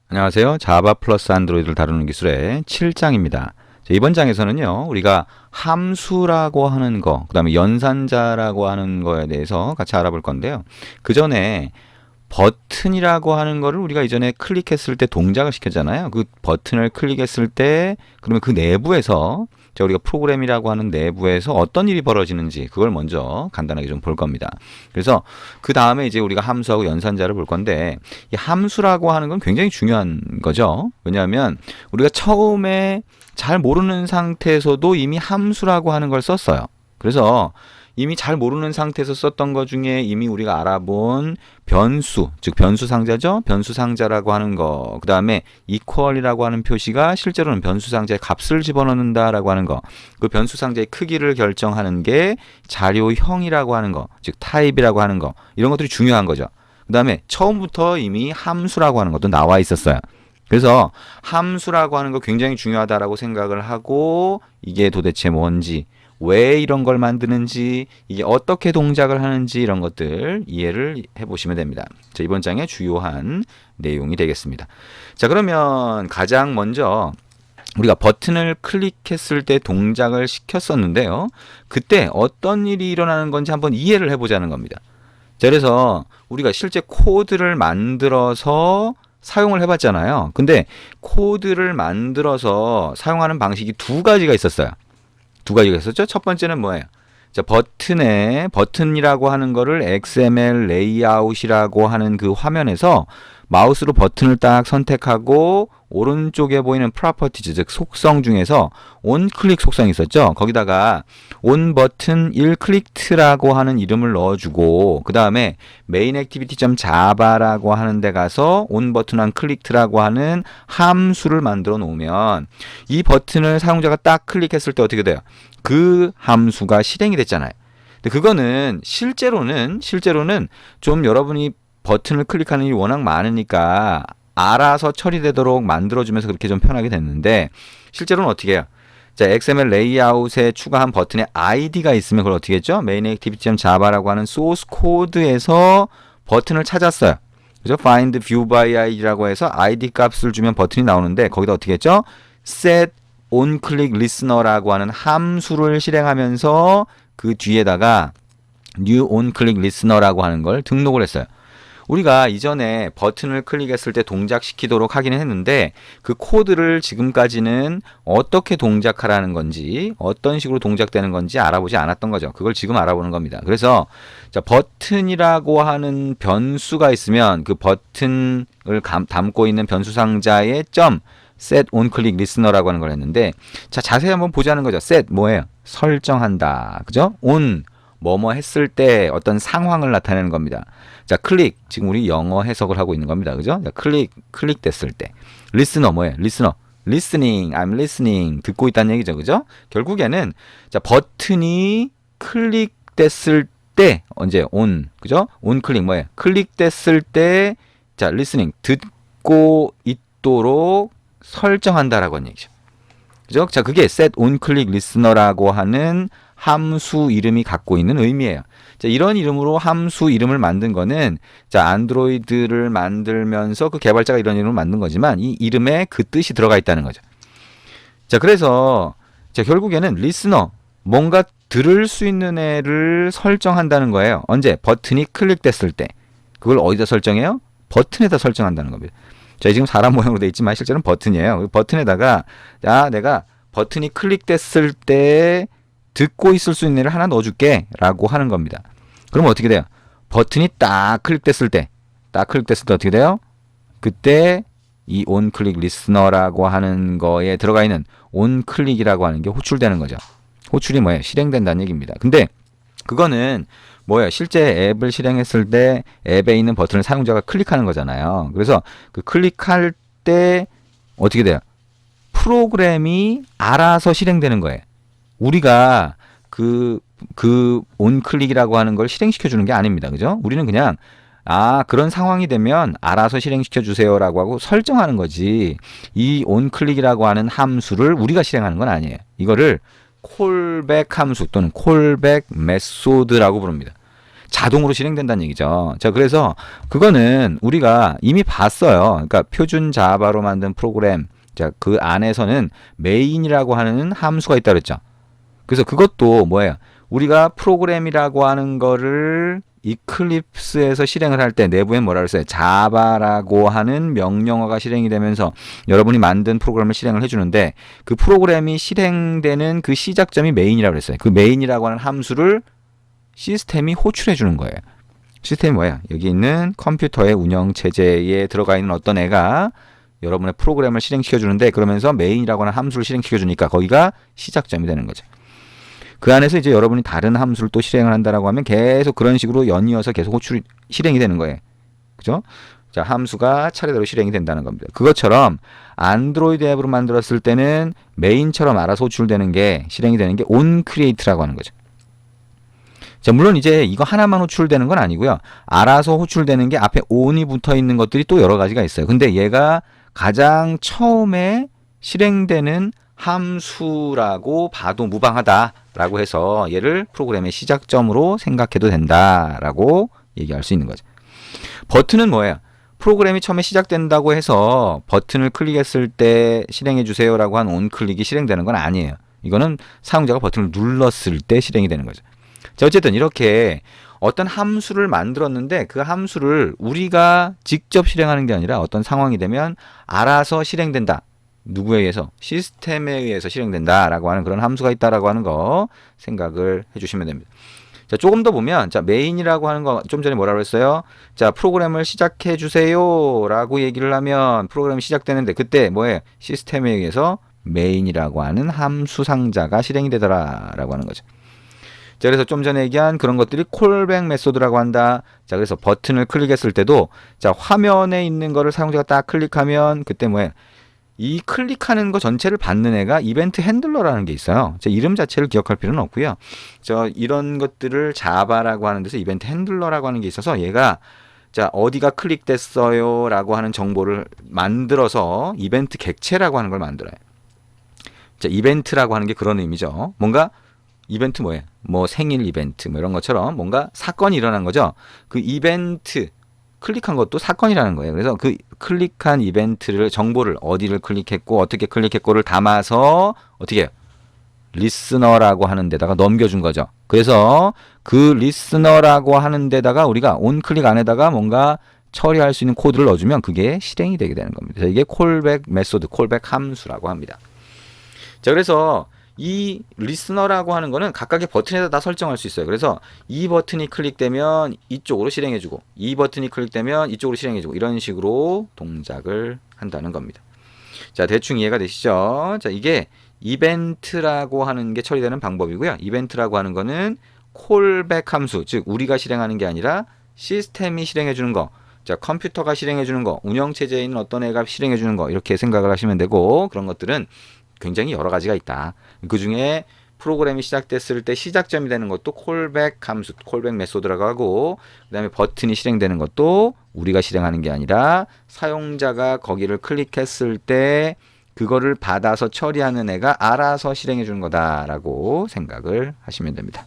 안녕하세요. 자바 플러스 안드로이드를 다루는 기술의 7장입니다. 이번 장에서는요, 우리가 함수라고 하는 거, 그 다음에 연산자라고 하는 거에 대해서 같이 알아볼 건데요. 그 전에 버튼이라고 하는 거를 우리가 이전에 클릭했을 때 동작을 시켰잖아요. 그 버튼을 클릭했을 때, 그러면 그 내부에서, 우리가 프로그램이라고 하는 내부에서 어떤 일이 벌어지는지 그걸 먼저 간단하게 좀 볼 겁니다. 그래서 그 다음에 이제 우리가 함수하고 연산자를 볼 건데, 이 함수라고 하는 건 굉장히 중요한 거죠. 왜냐하면 우리가 처음에 잘 모르는 상태에서도 이미 함수라고 하는 걸 썼어요. 그래서 이미 잘 모르는 상태에서 썼던 것 중에 이미 우리가 알아본 변수, 즉 변수 상자죠. 변수 상자라고 하는 거. 그 다음에 equal이라고 하는 표시가 실제로는 변수 상자에 값을 집어넣는다라고 하는 거. 그 변수 상자의 크기를 결정하는 게 자료형이라고 하는 거, 즉 타입이라고 하는 거. 이런 것들이 중요한 거죠. 그 다음에 처음부터 이미 함수라고 하는 것도 나와 있었어요. 그래서 함수라고 하는 거 굉장히 중요하다라고 생각을 하고 이게 도대체 뭔지, 왜 이런 걸 만드는지, 이게 어떻게 동작을 하는지 이런 것들 이해를 해보시면 됩니다. 자, 이번 장의 주요한 내용이 되겠습니다. 자, 그러면 가장 먼저 우리가 버튼을 클릭했을 때 동작을 시켰었는데요. 그때 어떤 일이 일어나는 건지 한번 이해를 해보자는 겁니다. 자, 그래서 우리가 실제 코드를 만들어서 사용을 해봤잖아요. 근데 코드를 만들어서 사용하는 방식이 두 가지가 있었어요. 두 가지가 있었죠. 첫 번째는 뭐예요? 자, 버튼이라고 하는 거를 XML 레이아웃이라고 하는 그 화면에서 마우스로 버튼을 딱 선택하고 오른쪽에 보이는 프로퍼티즈, 즉 속성 중에서 온클릭 속성이 있었죠. 거기다가 온 버튼 1클릭트라고 하는 이름을 넣어주고 그 다음에 main activity.java라고 하는 데 가서 온 버튼 1클릭트라고 하는 함수를 만들어 놓으면 이 버튼을 사용자가 딱 클릭했을 때 어떻게 돼요? 그 함수가 실행이 됐잖아요. 근데 그거는 실제로는 좀 여러분이 버튼을 클릭하는 일이 워낙 많으니까 알아서 처리되도록 만들어주면서 그렇게 좀 편하게 됐는데 실제로는 어떻게 해요? 자, XML 레이아웃에 추가한 버튼에 ID가 있으면 그걸 어떻게 했죠? main activity.java라고 하는 소스 코드에서 버튼을 찾았어요. 그죠? find view by ID라고 해서 ID 값을 주면 버튼이 나오는데 거기다 어떻게 했죠? set onClick listener라고 하는 함수를 실행하면서 그 뒤에다가 new onClick listener라고 하는 걸 등록을 했어요. 우리가 이전에 버튼을 클릭했을 때 동작시키도록 하기는 했는데 그 코드를 지금까지는 어떻게 동작하라는 건지 어떤 식으로 동작되는 건지 알아보지 않았던 거죠. 그걸 지금 알아보는 겁니다. 그래서 자, 버튼이라고 하는 변수가 있으면 그 버튼을 담고 있는 변수 상자에 점 set on click listener라고 하는 걸 했는데 자, 자세히 한번 보자는 거죠. set 뭐예요? 설정한다. 그죠? on 뭐뭐 했을 때 어떤 상황을 나타내는 겁니다. 자, 클릭. 지금 우리 영어 해석을 하고 있는 겁니다. 그죠? 자, 클릭 됐을 때. listener 뭐예요? listener. listening, I'm listening. 듣고 있다는 얘기죠. 그죠? 결국에는 자, 버튼이 클릭됐을 때 언제 on. 그죠? on 클릭 뭐예요? 클릭됐을 때 자, listening. 듣고 있도록 설정한다라고 하는 얘기죠. 그죠? 자, 그게 set on click listener라고 하는 함수 이름이 갖고 있는 의미예요. 자, 이런 이름으로 함수 이름을 만든 거는 자, 안드로이드를 만들면서 그 개발자가 이런 이름을 만든 거지만 이 이름에 그 뜻이 들어가 있다는 거죠. 자, 그래서 자, 결국에는 리스너 뭔가 들을 수 있는 애를 설정한다는 거예요. 언제? 버튼이 클릭됐을 때. 그걸 어디다 설정해요? 버튼에다 설정한다는 겁니다. 자, 지금 사람 모양으로 돼 있지만 실제로는 버튼이에요. 버튼에다가 야, 내가 버튼이 클릭됐을 때 듣고 있을 수 있는 애를 하나 넣어줄게 라고 하는 겁니다. 그럼 어떻게 돼요? 버튼이 딱 클릭됐을 때 어떻게 돼요? 그때 이 onClick listener라고 하는 거에 들어가 있는 onClick이라고 하는 게 호출되는 거죠. 호출이 뭐예요? 실행된다는 얘기입니다. 근데 그거는 뭐예요? 실제 앱을 실행했을 때 앱에 있는 버튼을 사용자가 클릭하는 거잖아요. 그래서 그 클릭할 때 어떻게 돼요? 프로그램이 알아서 실행되는 거예요. 우리가 그 온클릭이라고 하는 걸 실행시켜 주는 게 아닙니다. 그죠? 우리는 그냥 그런 상황이 되면 알아서 실행시켜 주세요라고 하고 설정하는 거지. 이 온클릭이라고 하는 함수를 우리가 실행하는 건 아니에요. 이거를 콜백 함수 또는 콜백 메소드라고 부릅니다. 자동으로 실행된다는 얘기죠. 자, 그래서 그거는 우리가 이미 봤어요. 그러니까 표준 자바로 만든 프로그램, 자, 그 안에서는 메인이라고 하는 함수가 있다 그랬죠. 그래서 그것도 뭐예요? 우리가 프로그램이라고 하는 거를 이클립스에서 실행을 할 때 내부에 뭐라 그랬어요? 자바라고 하는 명령어가 실행이 되면서 여러분이 만든 프로그램을 실행을 해주는데 그 프로그램이 실행되는 그 시작점이 메인이라고 그랬어요. 그 메인이라고 하는 함수를 시스템이 호출해 주는 거예요. 시스템이 뭐야? 여기 있는 컴퓨터의 운영 체제에 들어가 있는 어떤 애가 여러분의 프로그램을 실행시켜 주는데 그러면서 메인이라고 하는 함수를 실행시켜 주니까 거기가 시작점이 되는 거죠. 그 안에서 이제 여러분이 다른 함수를 또 실행을 한다라고 하면 계속 그런 식으로 연이어서 계속 실행이 되는 거예요. 그죠? 자, 함수가 차례대로 실행이 된다는 겁니다. 그것처럼 안드로이드 앱으로 만들었을 때는 메인처럼 알아서 호출되는 게 실행이 되는 게 onCreate라고 하는 거죠. 자, 물론 이제 이거 하나만 호출되는 건 아니고요. 알아서 호출되는 게 앞에 on이 붙어 있는 것들이 또 여러 가지가 있어요. 근데 얘가 가장 처음에 실행되는 함수라고 봐도 무방하다라고 해서 얘를 프로그램의 시작점으로 생각해도 된다라고 얘기할 수 있는 거죠. 버튼은 뭐예요? 프로그램이 처음에 시작된다고 해서 버튼을 클릭했을 때 실행해 주세요라고 한 on클릭이 실행되는 건 아니에요. 이거는 사용자가 버튼을 눌렀을 때 실행이 되는 거죠. 자, 어쨌든 이렇게 어떤 함수를 만들었는데 그 함수를 우리가 직접 실행하는 게 아니라 어떤 상황이 되면 알아서 실행된다. 누구에 의해서? 시스템에 의해서 실행된다라고 하는 그런 함수가 있다라고 하는 거 생각을 해주시면 됩니다. 자, 조금 더 보면, 자, 메인이라고 하는 거 좀 전에 뭐라고 했어요? 자, 프로그램을 시작해 주세요라고 얘기를 하면 프로그램이 시작되는데 그때 뭐예요? 시스템에 의해서 메인이라고 하는 함수 상자가 실행이 되더라라고 하는 거죠. 자, 그래서 좀 전에 얘기한 그런 것들이 콜백 메소드라고 한다. 자, 그래서 버튼을 클릭했을 때도 자, 화면에 있는 거를 사용자가 딱 클릭하면 그때 뭐예요? 이 클릭하는 거 전체를 받는 애가 이벤트 핸들러라는 게 있어요. 이름 자체를 기억할 필요는 없고요. 이런 것들을 자바라고 하는 데서 이벤트 핸들러라고 하는 게 있어서 얘가 자, 어디가 클릭됐어요 라고 하는 정보를 만들어서 이벤트 객체라고 하는 걸 만들어요. 자, 이벤트라고 하는 게 그런 의미죠. 뭔가 이벤트 뭐예요? 뭐 생일 이벤트 뭐 이런 것처럼 뭔가 사건이 일어난 거죠. 그 이벤트 클릭한 것도 사건이라는 거예요. 그래서 그 클릭한 이벤트를 정보를 어디를 클릭했고 어떻게 클릭했고를 담아서 어떻게 해요? 리스너라고 하는 데다가 넘겨준 거죠. 그래서 그 리스너라고 하는 데다가 우리가 onClick 안에다가 뭔가 처리할 수 있는 코드를 넣어주면 그게 실행이 되게 되는 겁니다. 그래서 이게 콜백 메소드, 콜백 함수라고 합니다. 자, 그래서 이 리스너라고 하는 거는 각각의 버튼에다 다 설정할 수 있어요. 그래서 이 버튼이 클릭되면 이쪽으로 실행해주고 이 버튼이 클릭되면 이쪽으로 실행해주고 이런 식으로 동작을 한다는 겁니다. 자, 대충 이해가 되시죠? 자, 이게 이벤트라고 하는 게 처리되는 방법이고요. 이벤트라고 하는 거는 콜백 함수, 즉 우리가 실행하는 게 아니라 시스템이 실행해주는 거, 자, 컴퓨터가 실행해주는 거, 운영체제에 있는 어떤 애가 실행해주는 거 이렇게 생각을 하시면 되고 그런 것들은 굉장히 여러 가지가 있다. 그 중에 프로그램이 시작됐을 때 시작점이 되는 것도 콜백 함수, 콜백 메소드라고 하고 그 다음에 버튼이 실행되는 것도 우리가 실행하는 게 아니라 사용자가 거기를 클릭했을 때 그거를 받아서 처리하는 애가 알아서 실행해 주는 거다라고 생각을 하시면 됩니다.